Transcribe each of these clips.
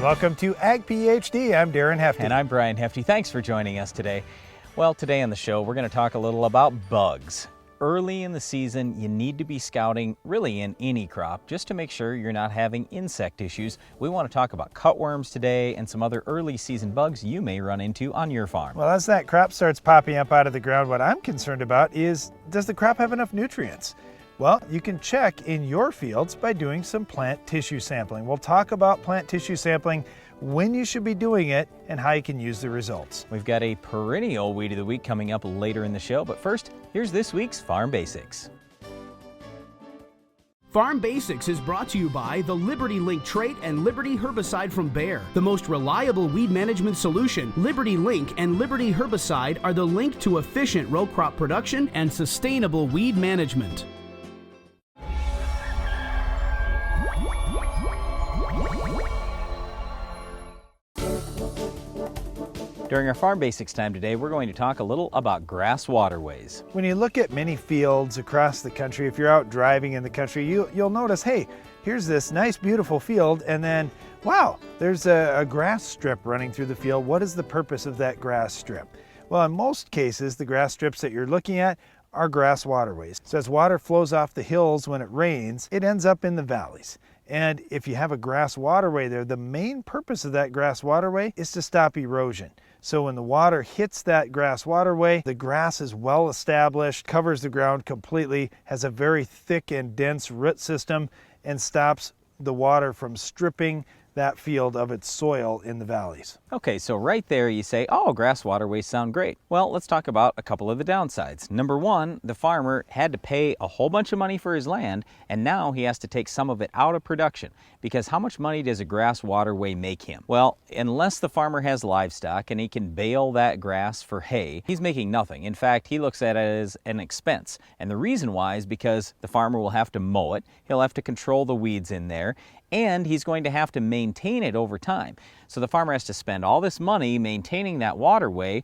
welcome to Ag PhD. I'm Darren Hefty. And I'm Brian Hefty. Thanks for joining us today. Well, today on the show, we're going to talk a little about bugs. Early in the season, you need to be scouting really in any crop just to make sure you're not having insect issues. We want to talk about cutworms today and some other early season bugs you may run into on your farm. Well, as that crop starts popping up out of the ground, what I'm concerned about is, does the crop have enough nutrients? Well, you can check in your fields by doing some plant tissue sampling. We'll talk about plant tissue sampling, when you should be doing it, and how you can use the results. We've got a perennial weed of the week coming up later in the show, but first, here's this week's Farm Basics. Farm Basics is brought to you by the Liberty Link trait and Liberty herbicide from Bayer. The most reliable weed management solution, Liberty Link and Liberty herbicide are the link to efficient row crop production and sustainable weed management. During our Farm Basics time today, we're going to talk a little about grass waterways. When you look at many fields across the country, if you're out driving in the country, you'll notice, hey, here's this nice, beautiful field, and then, wow, there's a grass strip running through the field. What is the purpose of that grass strip? Well, in most cases, the grass strips that you're looking at are grass waterways. So as water flows off the hills when it rains, it ends up in the valleys. And if you have a grass waterway there, the main purpose of that grass waterway is to stop erosion. So when the water hits that grass waterway, the grass is well established, covers the ground completely, has a very thick and dense root system, and stops the water from stripping that field of its soil in the valleys. Okay, so right there you say, oh, grass waterways sound great. Well, let's talk about a couple of the downsides. Number one, the farmer had to pay a whole bunch of money for his land, and now he has to take some of it out of production. Because how much money does a grass waterway make him? Well, unless the farmer has livestock and he can bale that grass for hay, he's making nothing. In fact, he looks at it as an expense. And the reason why is because the farmer will have to mow it, he'll have to control the weeds in there, and he's going to have to maintain it over time. So the farmer has to spend all this money maintaining that waterway,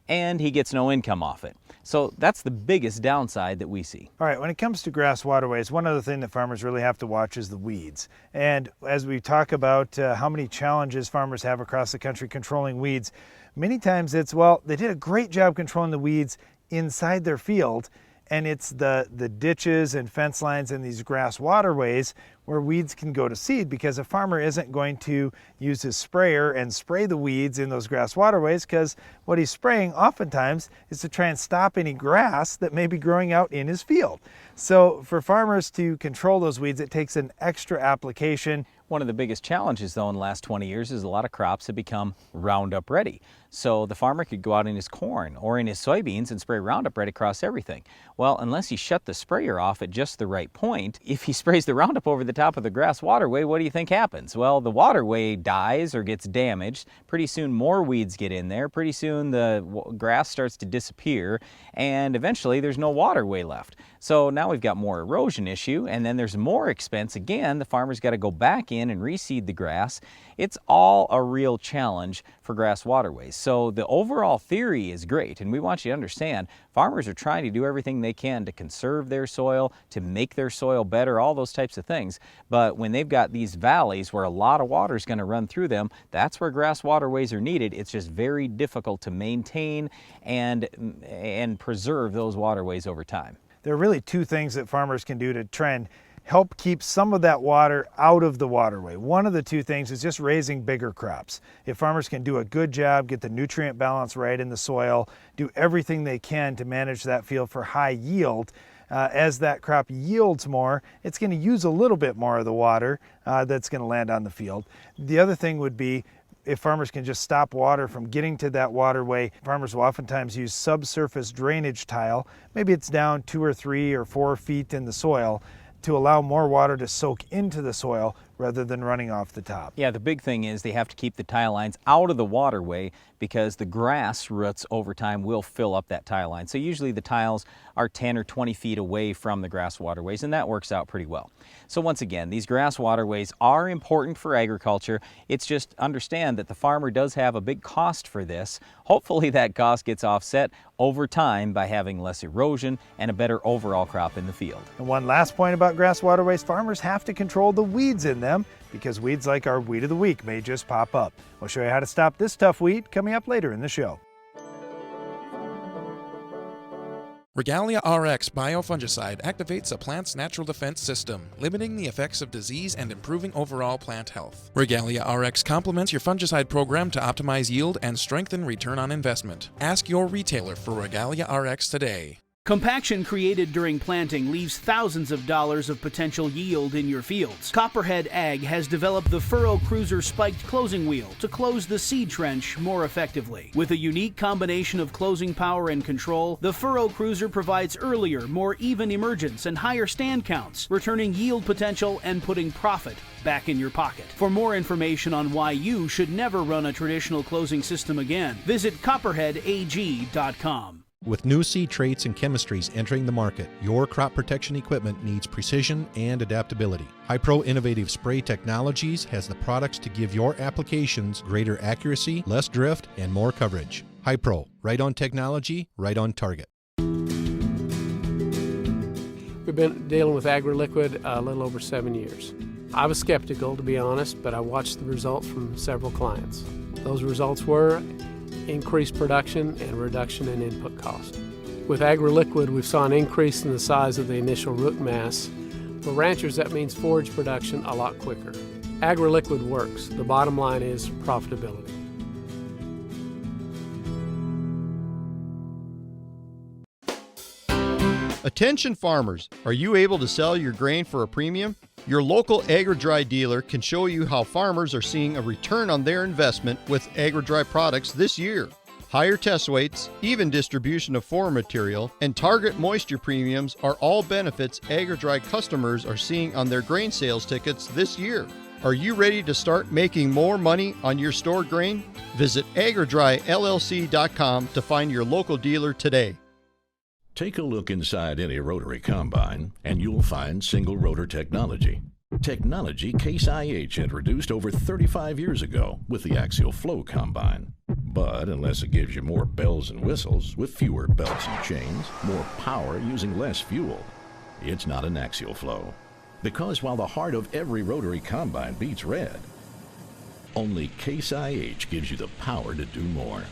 and he gets no income off it. So that's the biggest downside that we see. All right, when it comes to grass waterways, one other thing that farmers really have to watch is the weeds. And as we talk about how many challenges farmers have across the country controlling weeds, many times it's, well, they did a great job controlling the weeds inside their field, and it's the ditches and fence lines and these grass waterways where weeds can go to seed, because a farmer isn't going to use his sprayer and spray the weeds in those grass waterways, because what he's spraying oftentimes is to try and stop any grass that may be growing out in his field. So for farmers to control those weeds, it takes an extra application. One of the biggest challenges, though, in the last 20 years is a lot of crops have become Roundup ready. So the farmer could go out in his corn or in his soybeans and spray Roundup right across everything. Well, unless he shut the sprayer off at just the right point, if he sprays the Roundup over the top of the grass waterway, what do you think happens? Well, the waterway dies or gets damaged. Pretty soon more weeds get in there. Pretty soon the grass starts to disappear, and eventually there's no waterway left. So now we've got more erosion issue, and then there's more expense again. The farmer's got to go back in and reseed the grass. It's all a real challenge for grass waterways. So the overall theory is great, and we want you to understand farmers are trying to do everything they can to conserve their soil, to make their soil better, all those types of things. But when they've got these valleys where a lot of water is going to run through them, that's where grass waterways are needed. It's just very difficult to maintain and preserve those waterways over time. There are really two things that farmers can do to try and help keep some of that water out of the waterway. One of the two things is just raising bigger crops. If farmers can do a good job, get the nutrient balance right in the soil, do everything they can to manage that field for high yield, as that crop yields more, it's going to use a little bit more of the water that's going to land on the field. The other thing would be, if farmers can just stop water from getting to that waterway, farmers will oftentimes use subsurface drainage tile. Maybe it's down 2 or 3 or 4 feet in the soil to allow more water to soak into the soil rather than running off the top. Yeah, the big thing is they have to keep the tile lines out of the waterway because the grass roots over time will fill up that tile line. So usually the tiles are 10 or 20 feet away from the grass waterways, and that works out pretty well. So once again, these grass waterways are important for agriculture. It's just understand that the farmer does have a big cost for this. Hopefully that cost gets offset over time by having less erosion and a better overall crop in the field. And one last point about about grass waterways, farmers have to control the weeds in them because weeds like our Weed of the Week may just pop up. We'll show you how to stop this tough weed coming up later in the show. Regalia RX biofungicide activates a plant's natural defense system, limiting the effects of disease and improving overall plant health. Regalia RX complements your fungicide program to optimize yield and strengthen return on investment. Ask your retailer for Regalia RX today. Compaction created during planting leaves thousands of dollars of potential yield in your fields. Copperhead Ag has developed the Furrow Cruiser spiked closing wheel to close the seed trench more effectively. With a unique combination of closing power and control, the Furrow Cruiser provides earlier, more even emergence and higher stand counts, returning yield potential and putting profit back in your pocket. For more information on why you should never run a traditional closing system again, visit copperheadag.com. With new seed traits and chemistries entering the market, your crop protection equipment needs precision and adaptability. Hypro Innovative Spray Technologies has the products to give your applications greater accuracy, less drift, and more coverage. Hypro, right on technology, right on target. We've been dealing with AgriLiquid a little over 7 years. I was skeptical, to be honest, but I watched the results from several clients. Those results were increased production and reduction in input cost. With AgriLiquid, we saw an increase in the size of the initial root mass. For ranchers, that means forage production a lot quicker. AgriLiquid works. The bottom line is profitability. Attention farmers, are you able to sell your grain for a premium? Your local Agri-Dry dealer can show you how farmers are seeing a return on their investment with Agri-Dry products this year. Higher test weights, even distribution of forage material, and target moisture premiums are all benefits Agri-Dry customers are seeing on their grain sales tickets this year. Are you ready to start making more money on your stored grain? Visit agridryllc.com to find your local dealer today. Take a look inside any rotary combine and you'll find single rotor technology. Technology Case IH introduced over 35 years ago with the axial flow combine. But unless it gives you more bells and whistles with fewer belts and chains, more power using less fuel, it's not an axial flow. Because while the heart of every rotary combine beats red, only Case IH gives you the power to do more.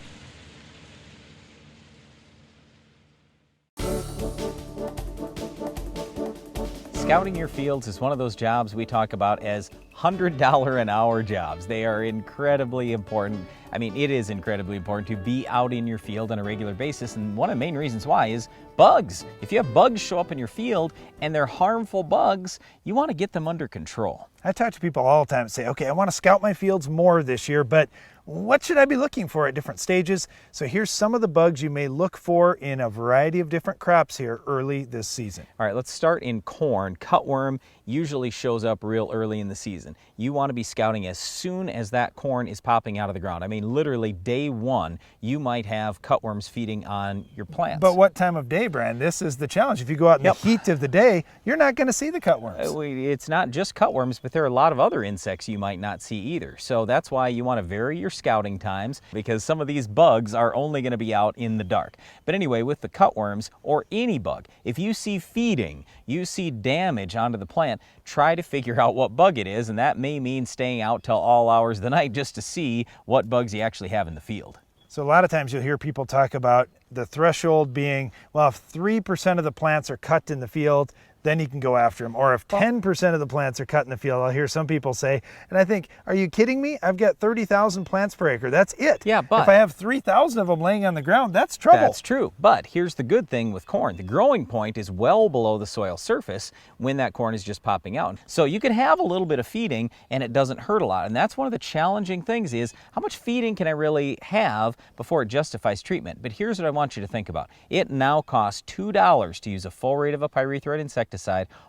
Scouting your fields is one of those jobs we talk about as $100 an hour jobs. They are incredibly important. I mean, it is incredibly important to be out in your field on a regular basis, and one of the main reasons why is bugs. If you have bugs show up in your field and they're harmful bugs, you want to get them under control. I talk to people all the time and say, okay, I want to scout my fields more this year, but what should I be looking for at different stages? So here's some of the bugs you may look for in a variety of different crops here early this season. All right, let's start in corn. Cutworm usually shows up real early in the season. You want to be scouting as soon as that corn is popping out of the ground. I mean, literally day one, you might have cutworms feeding on your plants. But what time of day, Brian? This is the challenge. If you go out in the heat of the day, you're not going to see the cutworms. It's not just cutworms, but there are a lot of other insects you might not see either. So that's why you want to vary your scouting times, because some of these bugs are only going to be out in the dark. But anyway, with the cutworms or any bug, if you see feeding, you see damage onto the plant, try to figure out what bug it is, and that may mean staying out till all hours of the night just to see what bugs you actually have in the field. So a lot of times you'll hear people talk about the threshold being, well, if 3% of the plants are cut in the field, then you can go after them. Or if 10% of the plants are cut in the field, I'll hear some people say, and I think, are you kidding me? I've got 30,000 plants per acre. That's it. Yeah, but if I have 3,000 of them laying on the ground, that's trouble. That's true. But here's the good thing with corn. The growing point is well below the soil surface when that corn is just popping out. So you can have a little bit of feeding and it doesn't hurt a lot. And that's one of the challenging things is, how much feeding can I really have before it justifies treatment? But here's what I want you to think about. It now costs $2 to use a full rate of a pyrethroid insecticide,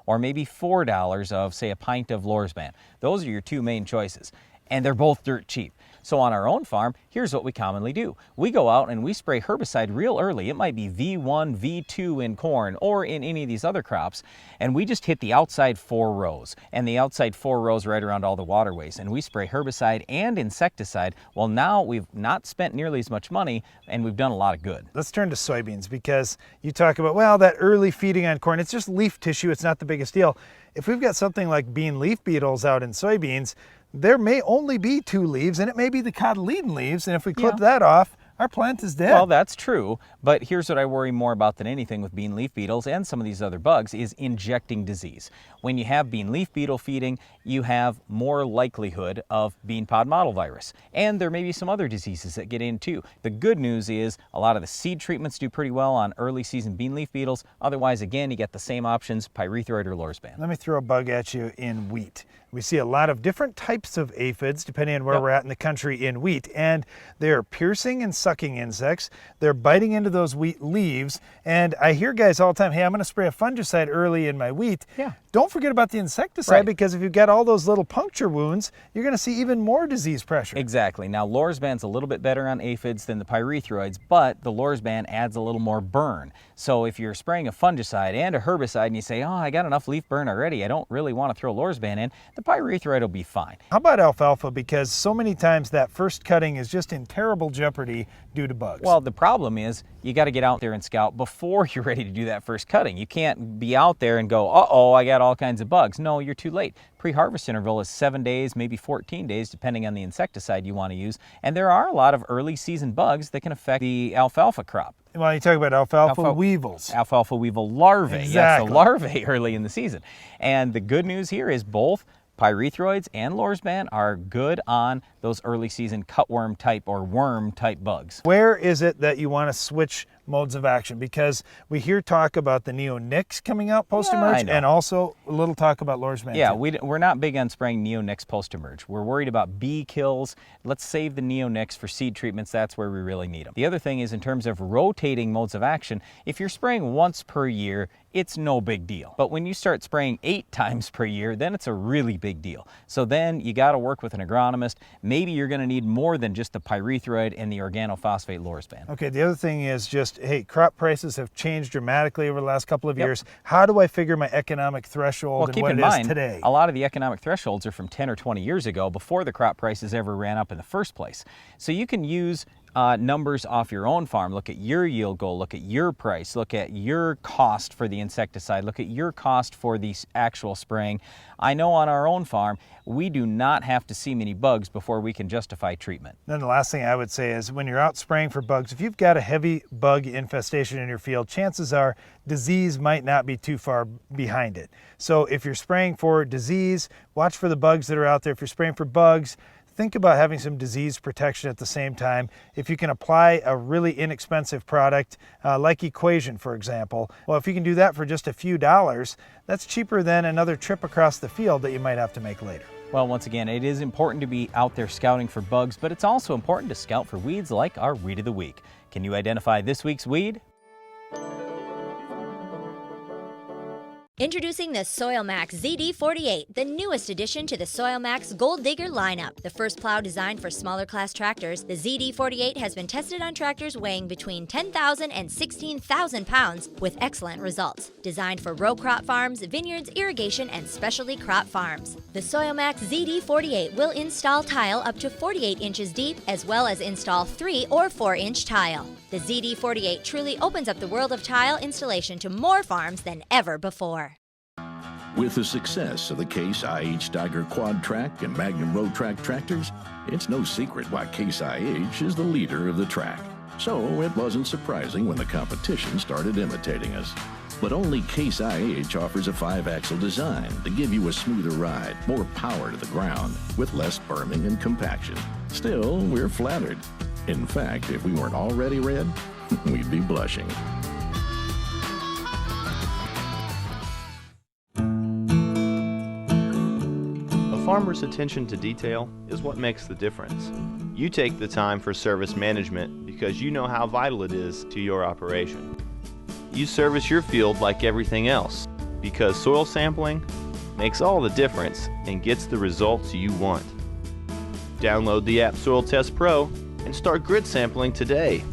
or maybe $4 of, say, a pint of Lorsban. Those are your two main choices, and they're both dirt cheap. So on our own farm, here's what we commonly do. We go out and we spray herbicide real early. It might be V1, V2 in corn or in any of these other crops, and we just hit the outside 4 rows, and the outside 4 rows right around all the waterways, and we spray herbicide and insecticide. Well, now we've not spent nearly as much money, and we've done a lot of good. Let's turn to soybeans, because you talk about, well, that early feeding on corn, it's just leaf tissue, it's not the biggest deal. If we've got something like bean leaf beetles out in soybeans, there may only be 2 leaves, and it may be the cotyledon leaves, and if we clip that off, our plant is dead. Well, that's true, but here's what I worry more about than anything with bean leaf beetles and some of these other bugs is injecting disease. When you have bean leaf beetle feeding, you have more likelihood of bean pod mottle virus, and there may be some other diseases that get in too. The good news is a lot of the seed treatments do pretty well on early season bean leaf beetles. Otherwise, again, you get the same options, pyrethroid or lorsban. Let me throw a bug at you in wheat. We see a lot of different types of aphids depending on where we're at in the country in wheat, and they're piercing and sucking insects. They're biting into those wheat leaves, and I hear guys all the time, hey, I'm going to spray a fungicide early in my wheat. Don't forget about the insecticide, because if you've got all those little puncture wounds, you're going to see even more disease pressure. Exactly. Now, lorsban's a little bit better on aphids than the pyrethroids, but the lorsban adds a little more burn. So if you're spraying a fungicide and a herbicide and you say, oh, I got enough leaf burn already, I don't really want to throw lorsban in, the pyrethroid will be fine. How about alfalfa? Because so many times that first cutting is just in terrible jeopardy due to bugs. Well, the problem is you got to get out there and scout before you're ready to do that first cutting. You can't be out there and go, uh-oh, I got all kinds of bugs. No, you're too late. Pre-harvest interval is 7 days, maybe 14 days, depending on the insecticide you want to use. And there are a lot of early season bugs that can affect the alfalfa crop. Well, you talk about alfalfa weevils. Alfalfa weevil larvae. Exactly. Yes, the larvae early in the season. And the good news here is both pyrethroids and lorsban are good on those early season cutworm type or worm type bugs. Where is it that you want to switch modes of action? Because we hear talk about the neonics coming out post-emerge, and also a little talk about lorsban. Yeah, we're not big on spraying neonics post-emerge. We're worried about bee kills. Let's save the neonics for seed treatments. That's where we really need them. The other thing is in terms of rotating modes of action, if you're spraying once per year, it's no big deal. But when you start spraying 8 times per year, then it's a really big deal. So then you got to work with an agronomist. Maybe you're going to need more than just the pyrethroid and the organophosphate lorsban. Okay, the other thing is just, hey, crop prices have changed dramatically over the last couple of years. How do I figure my economic threshold and what it is today? A lot of the economic thresholds are from 10 or 20 years ago, before the crop prices ever ran up in the first place. So you can use numbers off your own farm. Look at your yield goal, look at your price, look at your cost for the insecticide, look at your cost for the actual spraying. I know on our own farm, we do not have to see many bugs before we can justify treatment. Then the last thing I would say is when you're out spraying for bugs, if you've got a heavy bug infestation in your field, chances are disease might not be too far behind it. So if you're spraying for disease, watch for the bugs that are out there. If you're spraying for bugs, think about having some disease protection at the same time. If you can apply a really inexpensive product, like Equation, for example, well, if you can do that for just a few dollars, that's cheaper than another trip across the field that you might have to make later. Well, once again, it is important to be out there scouting for bugs, but it's also important to scout for weeds like our Weed of the Week. Can you identify this week's weed? Introducing the Soil Max ZD48, the newest addition to the Soil Max Gold Digger lineup. The first plow designed for smaller class tractors, the ZD48 has been tested on tractors weighing between 10,000 and 16,000 pounds with excellent results. Designed for row crop farms, vineyards, irrigation, and specialty crop farms. The Soil Max ZD48 will install tile up to 48 inches deep, as well as install 3 or 4-inch tile. The ZD48 truly opens up the world of tile installation to more farms than ever before. With the success of the Case IH Steiger Quad Track and Magnum Road Track tractors, it's no secret why Case IH is the leader of the track. So it wasn't surprising when the competition started imitating us. But only Case IH offers a 5-axle design to give you a smoother ride, more power to the ground, with less berming and compaction. Still, we're flattered. In fact, if we weren't already red, we'd be blushing. A farmer's attention to detail is what makes the difference. You take the time for service management because you know how vital it is to your operation. You service your field like everything else because soil sampling makes all the difference and gets the results you want. Download the app Soil Test Pro and start grit sampling today.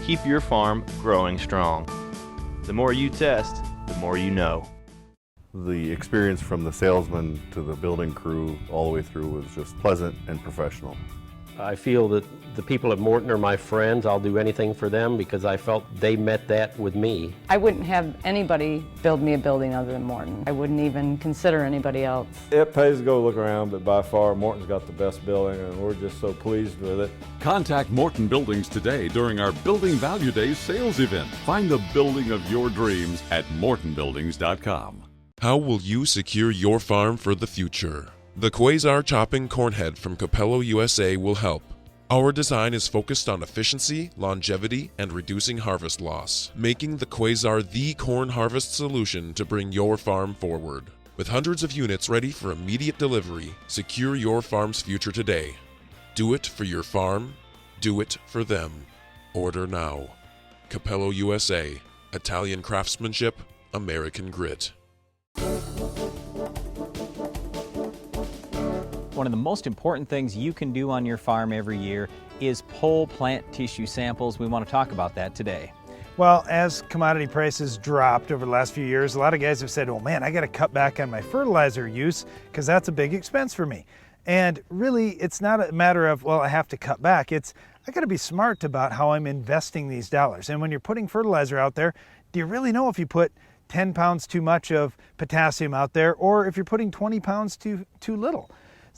Keep your farm growing strong. The more you test, the more you know. The experience from the salesman to the building crew all the way through was just pleasant and professional. I feel that the people at Morton are my friends. I'll do anything for them because I felt they met that with me. I wouldn't have anybody build me a building other than Morton. I wouldn't even consider anybody else. It pays to go look around, but by far Morton's got the best building and we're just so pleased with it. Contact Morton Buildings today during our Building Value Days sales event. Find the building of your dreams at mortonbuildings.com. How will you secure your farm for the future? The Quasar Chopping Cornhead from Capello USA will help. Our design is focused on efficiency, longevity, and reducing harvest loss, making the Quasar the corn harvest solution to bring your farm forward. With hundreds of units ready for immediate delivery, secure your farm's future today. Do it for your farm, do it for them. Order now. Capello USA, Italian craftsmanship, American grit. One of the most important things you can do on your farm every year is pull plant tissue samples. We want to talk about that today. Well, as commodity prices dropped over the last few years, a lot of guys have said, oh man, I got to cut back on my fertilizer use because that's a big expense for me. And really, it's not a matter of, well, I have to cut back. It's, I got to be smart about how I'm investing these dollars. And when you're putting fertilizer out there, do you really know if you put 10 pounds too much of potassium out there or if you're putting 20 pounds too little?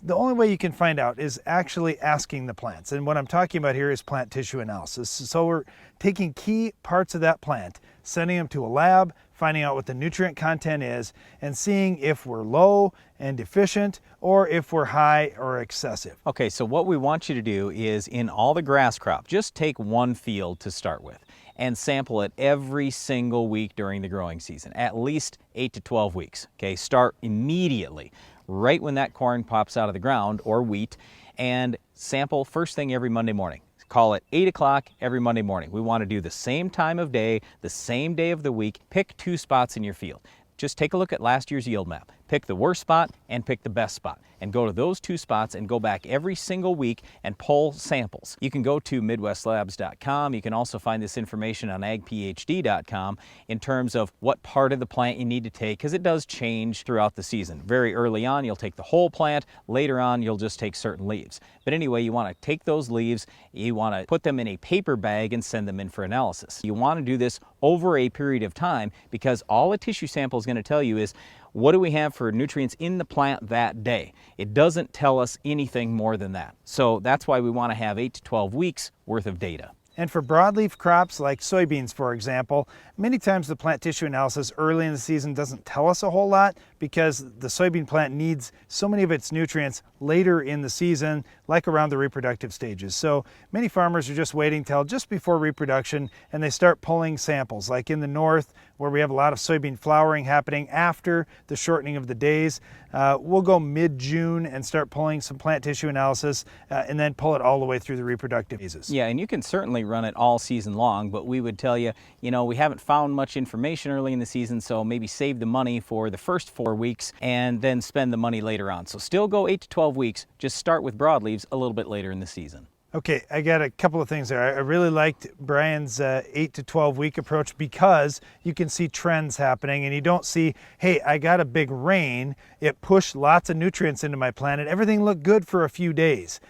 The only way you can find out is actually asking the plants. And what I'm talking about here is plant tissue analysis. So we're taking key parts of that plant, sending them to a lab, finding out what the nutrient content is, and seeing if we're low and deficient or if we're high or excessive. Okay, so what we want you to do is in all the grass crop, just take one field to start with and sample it every single week during the growing season, at least 8 to 12 weeks. Okay, start immediately, right when that corn pops out of the ground or wheat, and sample first thing every Monday morning. Call it 8 o'clock every Monday morning. We want to do the same time of day, the same day of the week. Pick 2 spots in your field. Just take a look at last year's yield map. Pick the worst spot and pick the best spot. And go to those 2 spots and go back every single week and pull samples. You can go to MidwestLabs.com. You can also find this information on AgPhD.com in terms of what part of the plant you need to take, because it does change throughout the season. Very early on, you'll take the whole plant. Later on, you'll just take certain leaves. But anyway, you want to take those leaves, you want to put them in a paper bag and send them in for analysis. You want to do this over a period of time because all a tissue sample is going to tell you is, what do we have for nutrients in the plant that day? It doesn't tell us anything more than that. So that's why we want to have 8 to 12 weeks worth of data. And for broadleaf crops like soybeans, for example, many times the plant tissue analysis early in the season doesn't tell us a whole lot because the soybean plant needs so many of its nutrients later in the season, like around the reproductive stages. So many farmers are just waiting till just before reproduction and they start pulling samples, like in the north where we have a lot of soybean flowering happening after the shortening of the days. We'll go mid-June and start pulling some plant tissue analysis and then pull it all the way through the reproductive phases. Yeah, and you can certainly run it all season long, but we would tell you, we haven't found much information early in the season, so maybe save the money for the first 4 weeks and then spend the money later on. So still go 8 to 12 weeks, just start with broadleaves a little bit later in the season. Okay, I got a couple of things there. I really liked Brian's 8 to 12 week approach because you can see trends happening and you don't see, hey, I got a big rain, it pushed lots of nutrients into my plant and everything looked good for a few days.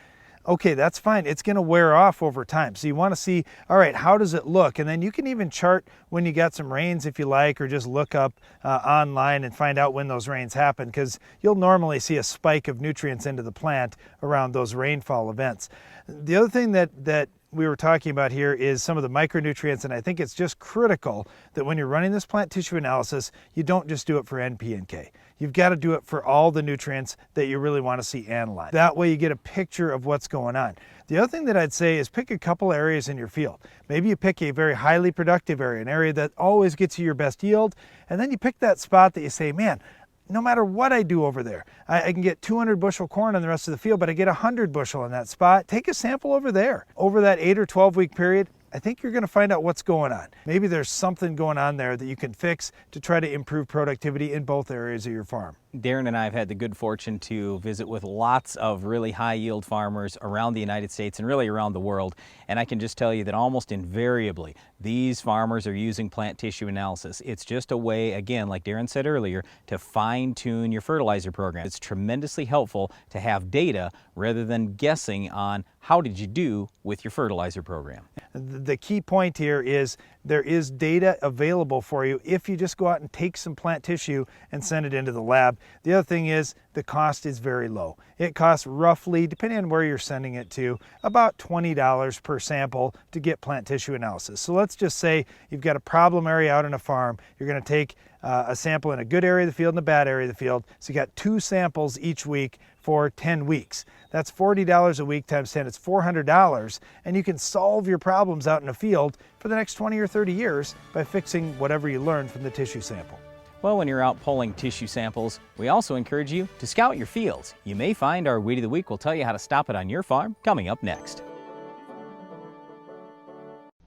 Okay, that's fine. It's going to wear off over time. So you want to see, all right, how does it look? And then you can even chart when you got some rains if you like, or just look up online and find out when those rains happen, because you'll normally see a spike of nutrients into the plant around those rainfall events. The other thing that we were talking about here is some of the micronutrients, and I think it's just critical that when you're running this plant tissue analysis, you don't just do it for N, P, and K. You've got to do it for all the nutrients that you really want to see analyzed. That way you get a picture of what's going on. The other thing that I'd say is pick a couple areas in your field. Maybe you pick a very highly productive area, an area that always gets you your best yield, and then you pick that spot that you say, man, no matter what I do over there, I can get 200 bushel corn on the rest of the field, but I get 100 bushel in that spot. Take a sample over there. Over that 8 or 12 week period, I think you're going to find out what's going on. Maybe there's something going on there that you can fix to try to improve productivity in both areas of your farm. Darren and I have had the good fortune to visit with lots of really high yield farmers around the United States and really around the world. And I can just tell you that almost invariably, these farmers are using plant tissue analysis. It's just a way, again, like Darren said earlier, to fine tune your fertilizer program. It's tremendously helpful to have data rather than guessing on how did you do with your fertilizer program. The key point here is there is data available for you if you just go out and take some plant tissue and send it into the lab. The other thing is the cost is very low. It costs roughly, depending on where you're sending it to, about $20 per sample to get plant tissue analysis. So let's just say you've got a problem area out on a farm. You're going to take a sample in a good area of the field and a bad area of the field. So you got 2 samples each week for 10 weeks. That's $40 a week times 10. It's $400, and you can solve your problems out in the field for the next 20 or 30 years by fixing whatever you learned from the tissue sample. Well, when you're out pulling tissue samples, we also encourage you to scout your fields. You may find our Weed of the Week will tell you how to stop it on your farm coming up next.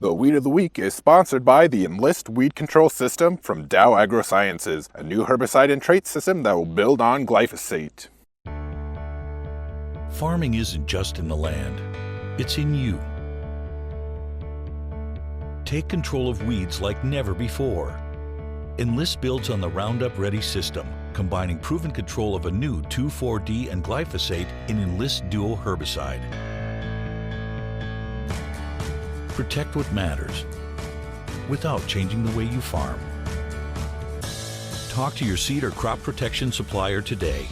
The Weed of the Week is sponsored by the Enlist Weed Control System from Dow AgroSciences, a new herbicide and trait system that will build on glyphosate. Farming isn't just in the land, it's in you. Take control of weeds like never before. Enlist builds on the Roundup Ready system, combining proven control of a new 2,4-D and glyphosate in Enlist Duo herbicide. Protect what matters without changing the way you farm. Talk to your seed or crop protection supplier today.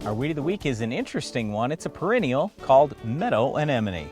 Our Weed of the Week is an interesting one. It's a perennial called Meadow Anemone.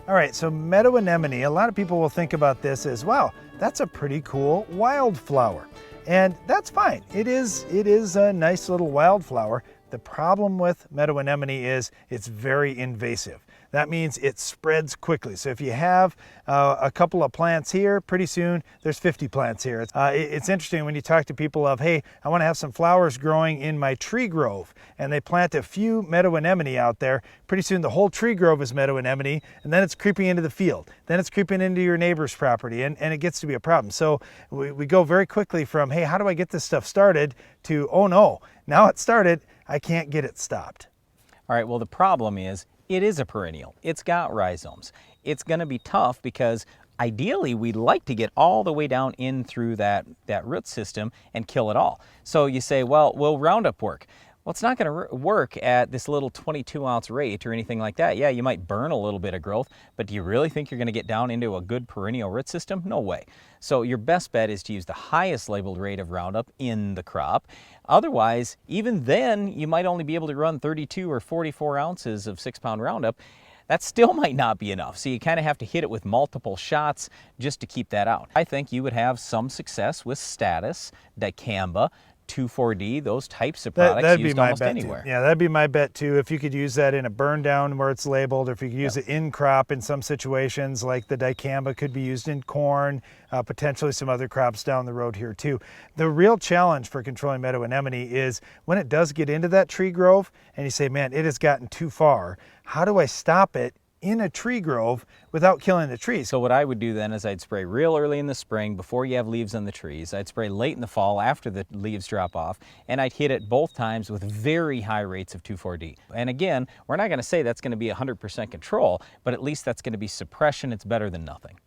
All right, so Meadow Anemone, a lot of people will think about this as, wow, that's a pretty cool wildflower. And that's fine. It is a nice little wildflower. The problem with Meadow Anemone is it's very invasive. That means it spreads quickly. So if you have a couple of plants here, pretty soon there's 50 plants here. It's interesting when you talk to people of, hey, I want to have some flowers growing in my tree grove, and they plant a few Meadow Anemone out there. Pretty soon the whole tree grove is Meadow Anemone, and then it's creeping into the field. Then it's creeping into your neighbor's property, and it gets to be a problem. So we go very quickly from, hey, how do I get this stuff started, to, oh no, now it's started, I can't get it stopped. All right, well, the problem is it is a perennial. It's got rhizomes. It's going to be tough because ideally we'd like to get all the way down in through that root system and kill it all. So you say, well, will Roundup work? Well, it's not going to work at this little 22-ounce rate or anything like that. Yeah, you might burn a little bit of growth, but do you really think you're going to get down into a good perennial root system? No way. So your best bet is to use the highest labeled rate of Roundup in the crop. Otherwise, even then, you might only be able to run 32 or 44 ounces of 6-pound Roundup. That still might not be enough. So you kind of have to hit it with multiple shots just to keep that out. I think you would have some success with Status, Dicamba, 2,4-D, those types of products that'd used be my almost bet anywhere. Too. Yeah, that'd be my bet too. If you could use that in a burn down where it's labeled, or if you could use it in crop in some situations, like the dicamba could be used in corn, potentially some other crops down the road here too. The real challenge for controlling Meadow Anemone is when it does get into that tree grove and you say, man, it has gotten too far. How do I stop it in a tree grove without killing the trees? So what I would do then is I'd spray real early in the spring before you have leaves on the trees. I'd spray late in the fall after the leaves drop off, and I'd hit it both times with very high rates of 2,4-D. And again, we're not going to say that's going to be 100% control, but at least that's going to be suppression. It's better than nothing.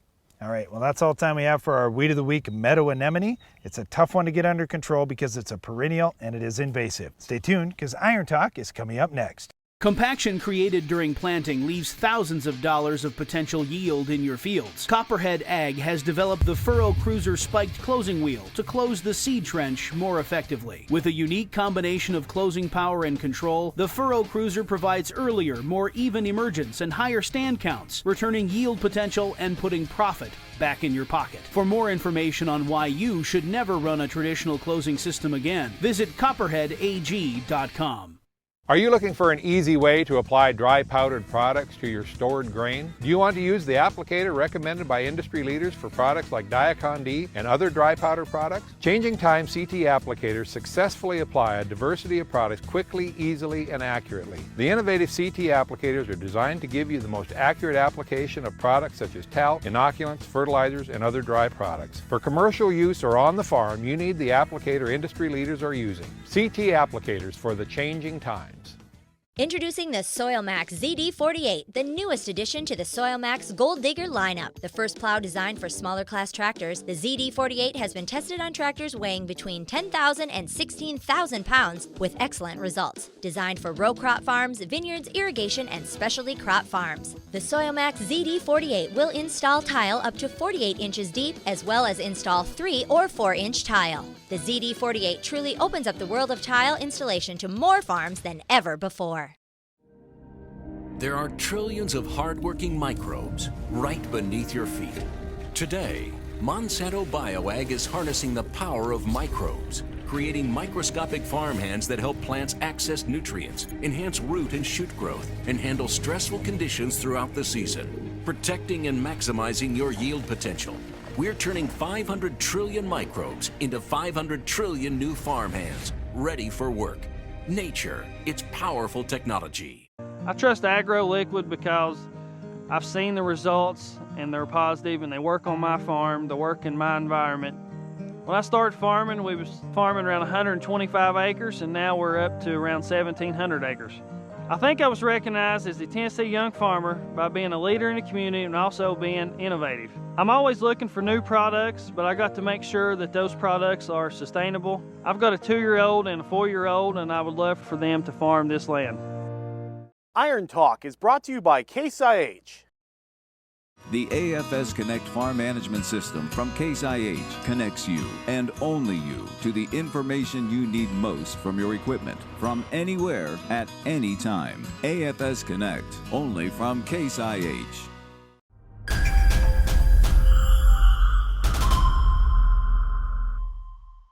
All right, well, that's all the time we have for our Weed of the Week, Meadow Anemone. It's a tough one to get under control because it's a perennial and it is invasive. Stay tuned because Iron Talk is coming up next. Compaction created during planting leaves thousands of dollars of potential yield in your fields. Copperhead Ag has developed the Furrow Cruiser spiked closing wheel to close the seed trench more effectively. With a unique combination of closing power and control, the Furrow Cruiser provides earlier, more even emergence and higher stand counts, returning yield potential and putting profit back in your pocket. For more information on why you should never run a traditional closing system again, visit copperheadag.com. Are you looking for an easy way to apply dry powdered products to your stored grain? Do you want to use the applicator recommended by industry leaders for products like Diacon-D and other dry powder products? Changing Time CT applicators successfully apply a diversity of products quickly, easily, and accurately. The innovative CT applicators are designed to give you the most accurate application of products such as talc, inoculants, fertilizers, and other dry products. For commercial use or on the farm, you need the applicator industry leaders are using. CT applicators for the changing times. Introducing the Soil Max ZD48, the newest addition to the Soil Max Gold Digger lineup. The first plow designed for smaller class tractors, the ZD48 has been tested on tractors weighing between 10,000 and 16,000 pounds with excellent results. Designed for row crop farms, vineyards, irrigation, and specialty crop farms. The Soil Max ZD48 will install tile up to 48 inches deep, as well as install 3 or 4-inch tile. The ZD48 truly opens up the world of tile installation to more farms than ever before. There are trillions of hardworking microbes right beneath your feet. Today, Monsanto BioAg is harnessing the power of microbes, creating microscopic farmhands that help plants access nutrients, enhance root and shoot growth, and handle stressful conditions throughout the season, protecting and maximizing your yield potential. We're turning 500 trillion microbes into 500 trillion new farmhands, ready for work. Nature, it's powerful technology. I trust Agro Liquid because I've seen the results and they're positive and they work on my farm, they work in my environment. When I started farming, we was farming around 125 acres and now we're up to around 1,700 acres. I think I was recognized as the Tennessee Young Farmer by being a leader in the community and also being innovative. I'm always looking for new products, but I got to make sure that those products are sustainable. I've got a 2-year-old and a 4-year-old and I would love for them to farm this land. Iron Talk is brought to you by Case IH. The AFS Connect Farm Management System from Case IH connects you, and only you, to the information you need most from your equipment, from anywhere, at any time. AFS Connect, only from Case IH.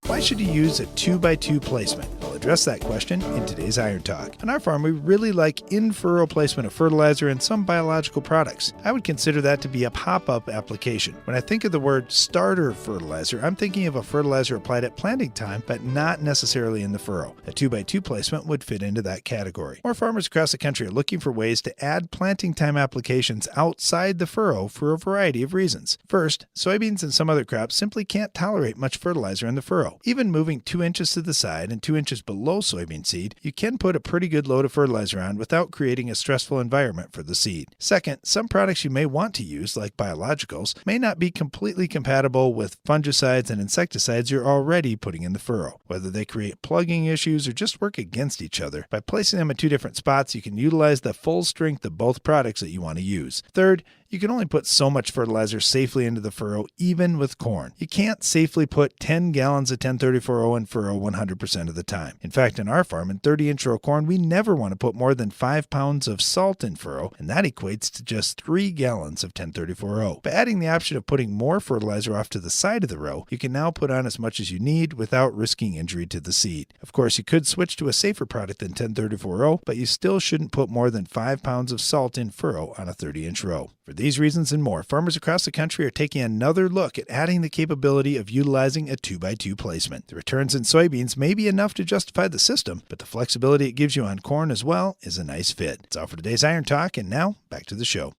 Why should you use a 2x2 placement? We'll address that question in today's Iron Talk. On our farm, we really like in-furrow placement of fertilizer and some biological products. I would consider that to be a pop-up application. When I think of the word starter fertilizer, I'm thinking of a fertilizer applied at planting time, but not necessarily in the furrow. A 2x2 placement would fit into that category. More farmers across the country are looking for ways to add planting time applications outside the furrow for a variety of reasons. First, soybeans and some other crops simply can't tolerate much fertilizer in the furrow. Even moving 2 inches to the side and 2 inches below soybean seed, you can put a pretty good load of fertilizer on without creating a stressful environment for the seed. Second, some products you may want to use, like biologicals, may not be completely compatible with fungicides and insecticides you're already putting in the furrow. Whether they create plugging issues or just work against each other, by placing them in 2 different spots, you can utilize the full strength of both products that you want to use. Third, you can only put so much fertilizer safely into the furrow, even with corn. You can't safely put 10 gallons of 1034-0 in furrow 100% of the time. In fact, in our farm, in 30-inch row corn, we never want to put more than 5 pounds of salt in furrow, and that equates to just 3 gallons of 1034-0. By adding the option of putting more fertilizer off to the side of the row, you can now put on as much as you need without risking injury to the seed. Of course, you could switch to a safer product than 1034-0, but you still shouldn't put more than 5 pounds of salt in furrow on a 30-inch row. For these reasons and more, farmers across the country are taking another look at adding the capability of utilizing a 2x2 placement. The returns in soybeans may be enough to justify the system, but the flexibility it gives you on corn as well is a nice fit. That's all for today's Iron Talk, and now back to the show.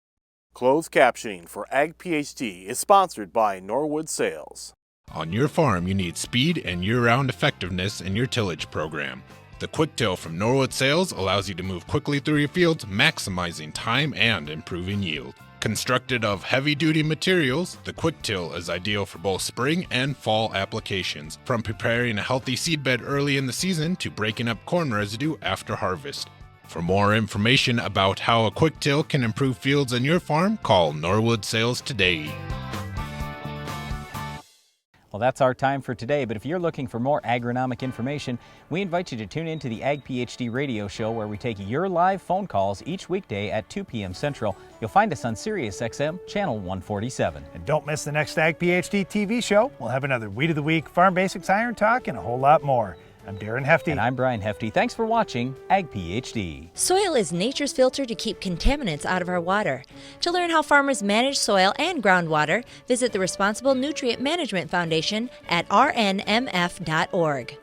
Closed captioning for Ag PhD is sponsored by Norwood Sales. On your farm, you need speed and year-round effectiveness in your tillage program. The Quick Till from Norwood Sales allows you to move quickly through your fields, maximizing time and improving yield. Constructed of heavy-duty materials, the Quick Till is ideal for both spring and fall applications, from preparing a healthy seedbed early in the season to breaking up corn residue after harvest. For more information about how a Quick Till can improve fields on your farm, call Norwood Sales today. Well, that's our time for today, but if you're looking for more agronomic information, we invite you to tune in to the Ag PhD radio show, where we take your live phone calls each weekday at 2 p.m. Central. You'll find us on Sirius XM, channel 147. And don't miss the next Ag PhD TV show. We'll have another Weed of the Week, Farm Basics Iron Talk, and a whole lot more. I'm Darren Hefty. And I'm Brian Hefty. Thanks for watching Ag PhD. Soil is nature's filter to keep contaminants out of our water. To learn how farmers manage soil and groundwater, visit the Responsible Nutrient Management Foundation at rnmf.org.